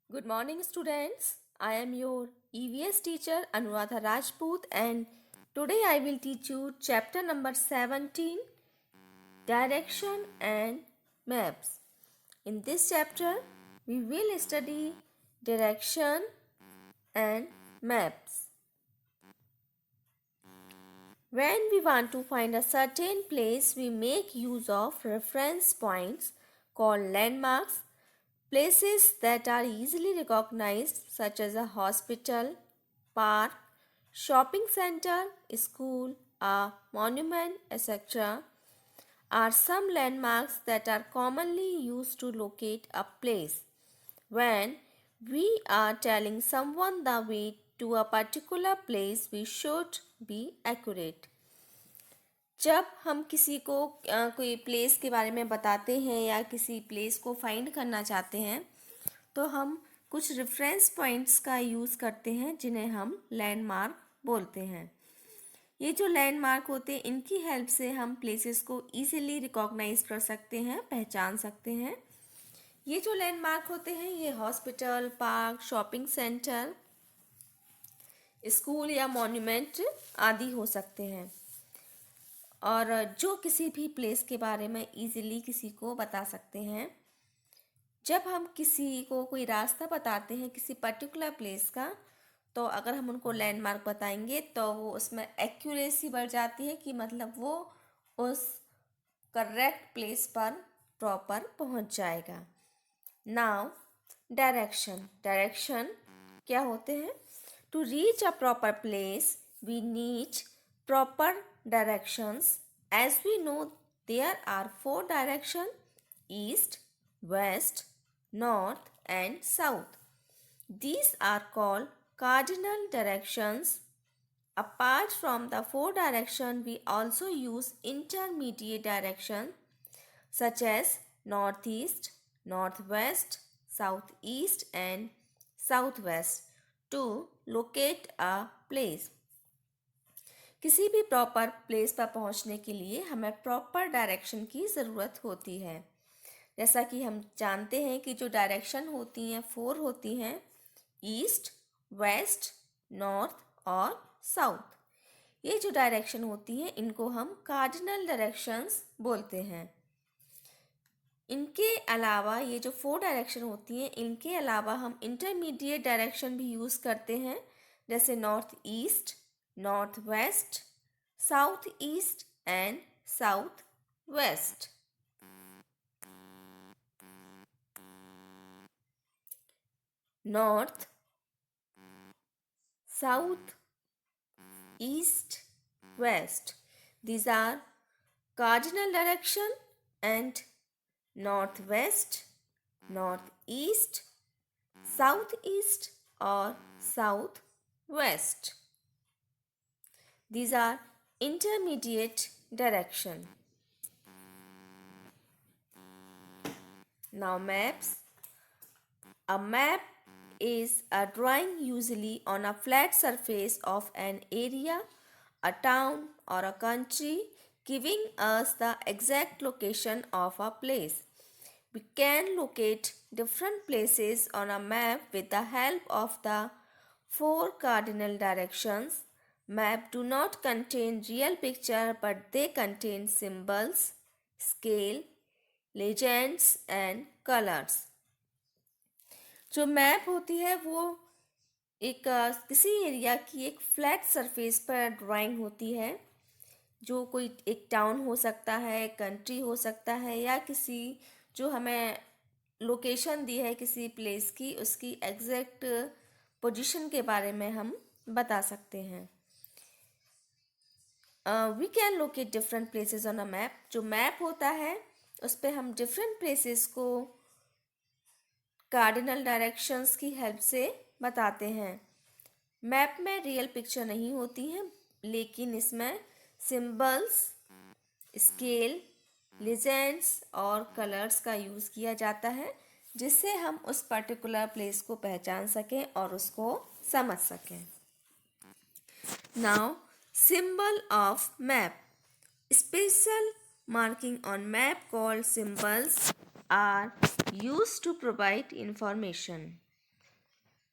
Good morning, students. I am your EVS teacher Anuradha Rajput, and today I will teach you chapter number 17, Direction and Maps. In this chapter, we will study direction and maps. When we want to find a certain place, we make use of reference points called landmarks. Places that are easily recognized, such as a hospital, park, shopping center, school, a monument, etc., are some landmarks that are commonly used to locate a place. When we are telling someone the way to a particular place, we should be accurate. जब हम किसी को कोई place के बारे में बताते हैं या किसी प्लेस को फाइंड करना चाहते हैं तो हम कुछ रेफरेंस पॉइंट्स का यूज़ करते हैं जिन्हें हम लैंडमार्क बोलते हैं। ये जो लैंडमार्क होते हैं इनकी हेल्प से हम प्लेसेस को ईजिली रिकॉग्नाइज कर सकते हैं, पहचान सकते हैं। ये जो लैंडमार्क होते हैं ये hospital, park, shopping centre, school या मॉन्यूमेंट आदि हो सकते हैं और जो किसी भी प्लेस के बारे में ईजिली किसी को बता सकते हैं। जब हम किसी को कोई रास्ता बताते हैं किसी पर्टिकुलर प्लेस का, तो अगर हम उनको लैंडमार्क बताएंगे तो वो उसमें एक्यूरेसी बढ़ जाती है कि मतलब वो उस करेक्ट प्लेस पर प्रॉपर पहुंच जाएगा। नाउ डायरेक्शन क्या होते हैं? To reach a proper place we need proper directions. As we know, there are 4 directions: east, west, north and south. These are called cardinal directions. Apart from the 4 directions, we also use intermediate directions such as northeast, northwest, southeast and southwest to locate a place. किसी भी proper place पर पहुंचने के लिए हमें proper direction की ज़रूरत होती है। जैसा कि हम जानते हैं कि जो डायरेक्शन होती हैं 4 होती हैं: ईस्ट, वेस्ट, नॉर्थ और साउथ। ये जो डायरेक्शन होती हैं इनको हम कार्डिनल डायरेक्शंस बोलते हैं। इनके अलावा ये जो 4 डायरेक्शन होती हैं इनके अलावा हम इंटरमीडिएट डायरेक्शन भी यूज़ करते हैं, जैसे north east, north west, south east and south west. North, south, east, west. These are cardinal direction, and northwest, northeast, southeast or southwest. These are intermediate direction. Now maps. A map is a drawing usually on a flat surface of an area, a town or a country, giving us the exact location of a place. We can locate different places on a map with the help of the 4 cardinal directions. Maps do not contain real picture, but they contain symbols, scale, legends and colors. जो map होती है वो एक किसी area की एक flat surface पर drawing होती है, जो कोई एक टाउन हो सकता है, कंट्री हो सकता है या किसी जो हमें लोकेशन दी है किसी प्लेस की, उसकी एग्जैक्ट पोजीशन के बारे में हम बता सकते हैं। We can locate different places on a map. जो मैप होता है उस पर हम डिफरेंट प्लेसेस को कार्डिनल डायरेक्शंस की हेल्प से बताते हैं। मैप में रियल पिक्चर नहीं होती हैं, लेकिन इसमें सिंबल्स, स्केल, लेजेंड्स और कलर्स का यूज़ किया जाता है, जिससे हम उस पर्टिकुलर प्लेस को पहचान सकें और उसको समझ सकें। Now symbol of map. Special marking on map called symbols are used to provide information.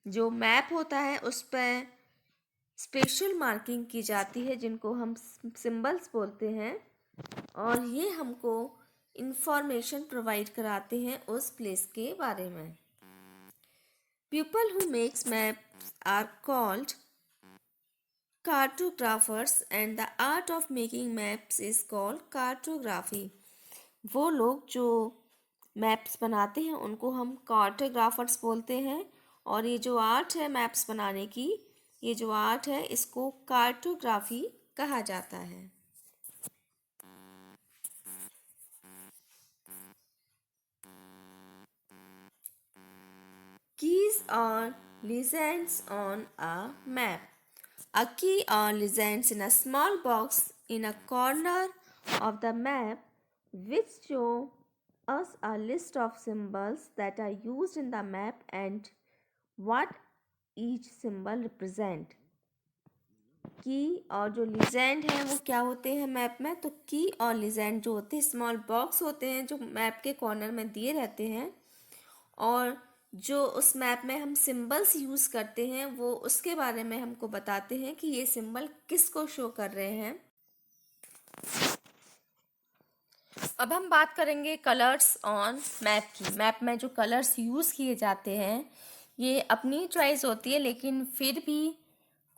जो मैप होता है उस पर स्पेशल मार्किंग की जाती है जिनको हम सिंबल्स बोलते हैं, और ये हमको इंफॉर्मेशन प्रोवाइड कराते हैं उस प्लेस के बारे में। People who makes maps are called cartographers and the art of making maps is called cartography। वो लोग जो मैप्स बनाते हैं उनको हम कार्टोग्राफर्स बोलते हैं, और ये जो आर्ट है मैप्स बनाने की, ये जो आर्ट है इसको कार्टोग्राफी कहा जाता है। Keys or legends on a map. A key or legends in a small box in a corner of the map which show us a list of symbols that are used in the map and what each symbol represent। की और जो legend है वो क्या होते हैं map में, तो की और लीजेंड जो होते हैं स्मॉल बॉक्स होते हैं जो मैप के कॉर्नर में दिए रहते हैं, और जो उस मैप में हम सिंबल्स यूज़ करते हैं वो उसके बारे में हमको बताते हैं कि ये सिंबल किसको शो कर रहे हैं। अब हम बात करेंगे कलर्स ऑन मैप की। मैप में जो कलर्स यूज़ किए जाते हैं ये अपनी चॉइस होती है, लेकिन फिर भी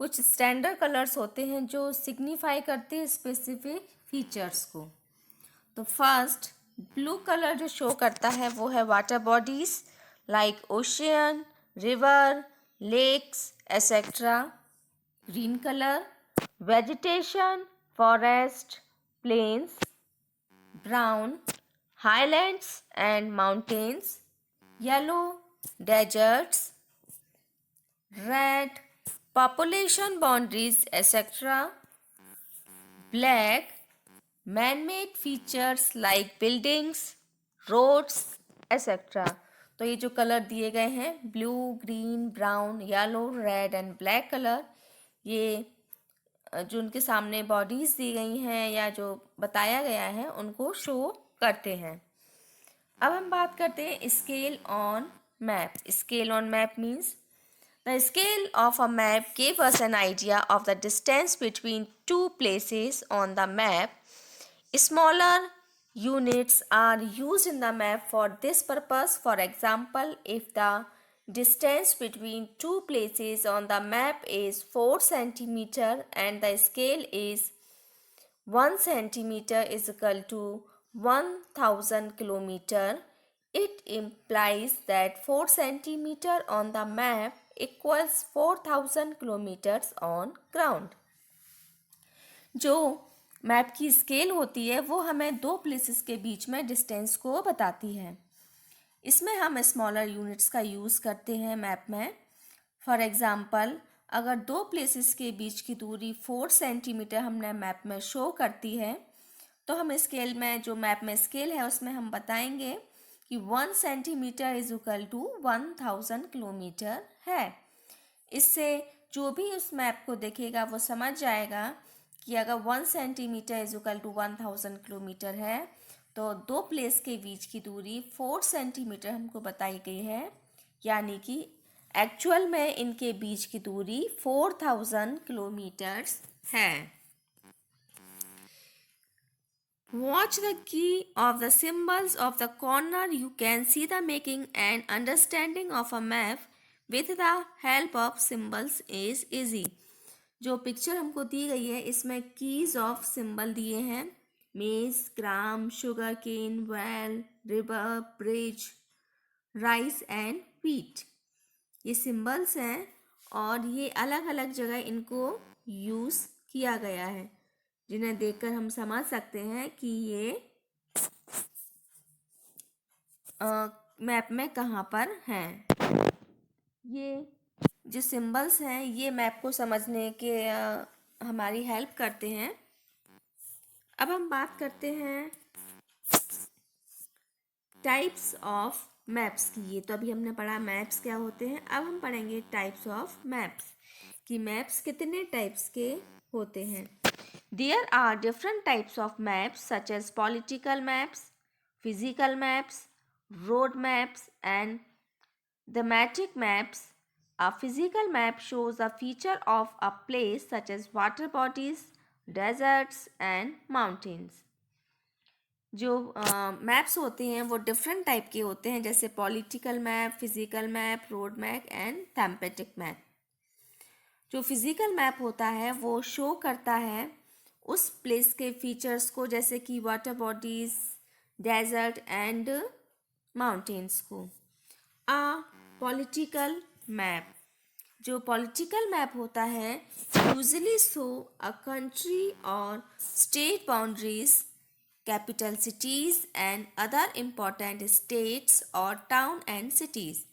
कुछ स्टैंडर्ड कलर्स होते हैं जो सिग्निफाई करते हैं स्पेसिफिक फीचर्स को। तो फर्स्ट ब्लू कलर जो शो करता है वो है water bodies like ocean, river, lakes etcetera. Green colour vegetation, forest, plains. Brown highlands and mountains। yellow deserts। red population boundaries etc। black man-made features like buildings, roads etc। तो ये जो colour दिए गए हैं blue, green, brown, yellow, red and black colour, ये जो उनके सामने बॉडीज दी गई हैं या जो बताया गया है उनको शो करते हैं। अब हम बात करते हैं scale on map. Scale on map means the scale of a map give us an idea of the distance between two places on the map. Smaller units are used in the map for this purpose. For example, if the distance between two places on the map is 4 centimeter and the scale is 1 centimeter is equal to 1000 kilometer, it implies that 4 centimeter on the map equals 4000 kilometers on ground। जो map की scale होती है वो हमें दो places के बीच में distance को बताती है। इसमें हम स्मॉलर यूनिट्स का यूज़ करते हैं मैप में। फॉर एग्ज़ाम्पल, अगर दो प्लेसेस के बीच की दूरी 4 सेंटीमीटर हमने मैप में शो करती है तो हम स्केल में, जो मैप में स्केल है उसमें हम बताएंगे कि 1 centimetre is equal to 1000 kilometre है। इससे जो भी उस मैप को देखेगा वो समझ जाएगा कि अगर 1 centimetre is equal to 1000 kilometre है तो दो प्लेस के बीच की दूरी 4 सेंटीमीटर हमको बताई गई है, यानी कि एक्चुअल में इनके बीच की दूरी 4000 किलोमीटर्स है। Watch the key of the symbols of the corner. You can see the making and understanding of a map with the help of symbols is easy। जो पिक्चर हमको दी गई है इसमें कीज ऑफ सिंबल दिए हैं, maize, gram, sugar cane, well, river, bridge, rice and wheat. ये symbols हैं और ये अलग अलग जगह इनको यूज़ किया गया है, जिन्हें देखकर हम समझ सकते हैं कि ये मैप में कहाँ पर हैं। ये जो सिंबल्स हैं ये मैप को समझने के हमारी हेल्प करते हैं। अब हम बात करते हैं टाइप्स ऑफ मैप्स की। ये तो अभी हमने पढ़ा मैप्स क्या होते हैं, अब हम पढ़ेंगे टाइप्स ऑफ मैप्स कि मैप्स कितने टाइप्स के होते हैं। There are different types of maps such as political maps, physical maps, road maps and thematic maps. A physical map shows a feature of a place such as water bodies, deserts and mountains. जो maps होते हैं वो different type के होते हैं, जैसे political map, physical map, road map and thematic map. जो physical map होता है वो शो करता है उस प्लेस के फीचर्स को, जैसे कि water bodies, desert and mountains को. आ पॉलिटिकल मैप, जो पॉलिटिकल मैप होता है यूजली शो अ कंट्री और state boundaries, capital cities and other important states और टाउन एंड सिटीज.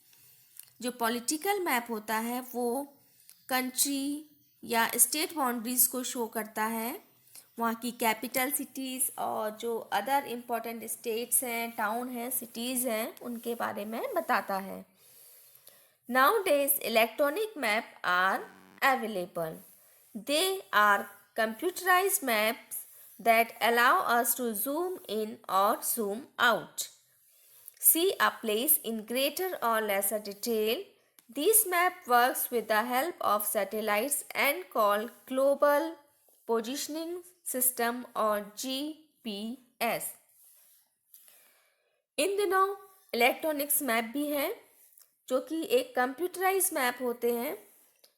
जो पॉलिटिकल मैप होता है वो कंट्री या स्टेट बाउंड्रीज को शो करता है, वहाँ की कैपिटल सिटीज़ और जो अदर इम्पॉर्टेंट स्टेट्स हैं, टाउन हैं, सिटीज़ हैं, उनके बारे में बताता है. Nowadays, electronic maps are available. They are computerized maps that allow us to zoom in or zoom out, see a place in greater or lesser detail. This map works with the help of satellites and called Global Positioning System or GPS. इन दिनों electronics map भी हैं जो कि एक computerise map होते हैं,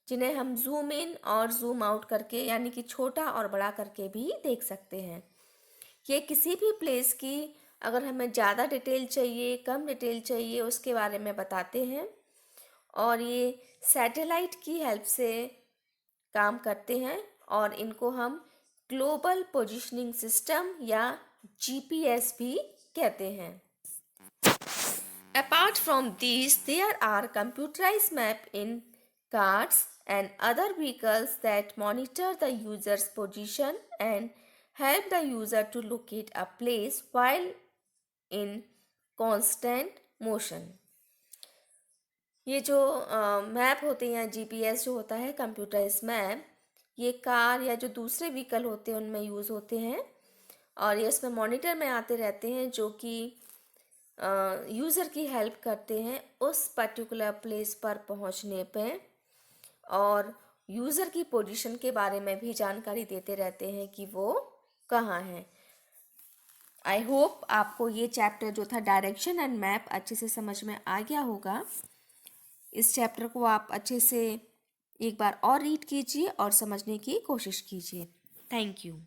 जिन्हें हम जूम इन और जूम आउट करके यानी कि छोटा और बड़ा करके भी देख सकते हैं. ये किसी भी प्लेस की अगर हमें ज़्यादा डिटेल चाहिए, कम डिटेल चाहिए, उसके बारे में बताते हैं. और ये सैटेलाइट की हेल्प से काम करते हैं और इनको हम ग्लोबल पोजिशनिंग सिस्टम या GPS भी कहते हैं. Apart from these, there are computerized maps in cars and other vehicles that monitor the user's position and help the user to locate a place while in constant motion. ये जो map होते हैं, GPS जो होता है computerise map, ये car या जो दूसरे व्हीकल होते हैं उनमें यूज़ होते हैं और ये इसमें मॉनिटर में आते रहते हैं, जो कि यूज़र की हेल्प करते हैं उस पर्टिकुलर प्लेस पर पहुंचने पे और यूज़र की पोजीशन के बारे में भी जानकारी देते रहते हैं कि वो कहाँ है. आई होप आपको ये चैप्टर जो था डायरेक्शन एंड मैप अच्छे से समझ में आ गया होगा. इस चैप्टर को आप अच्छे से एक बार और रीड कीजिए और समझने की कोशिश कीजिए. Thank you.